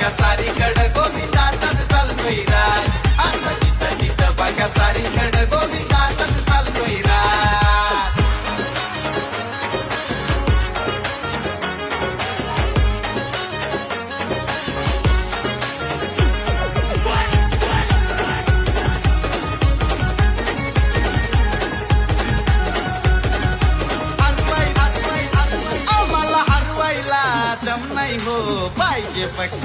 बघा सारीकडे गोविंदाचाच चालतोय राज आता जिथं तिथं बघा सारीकडे गोविंदाचाच चालतोय राज मला हरवायला दम नाही हो पाहिजे फक्त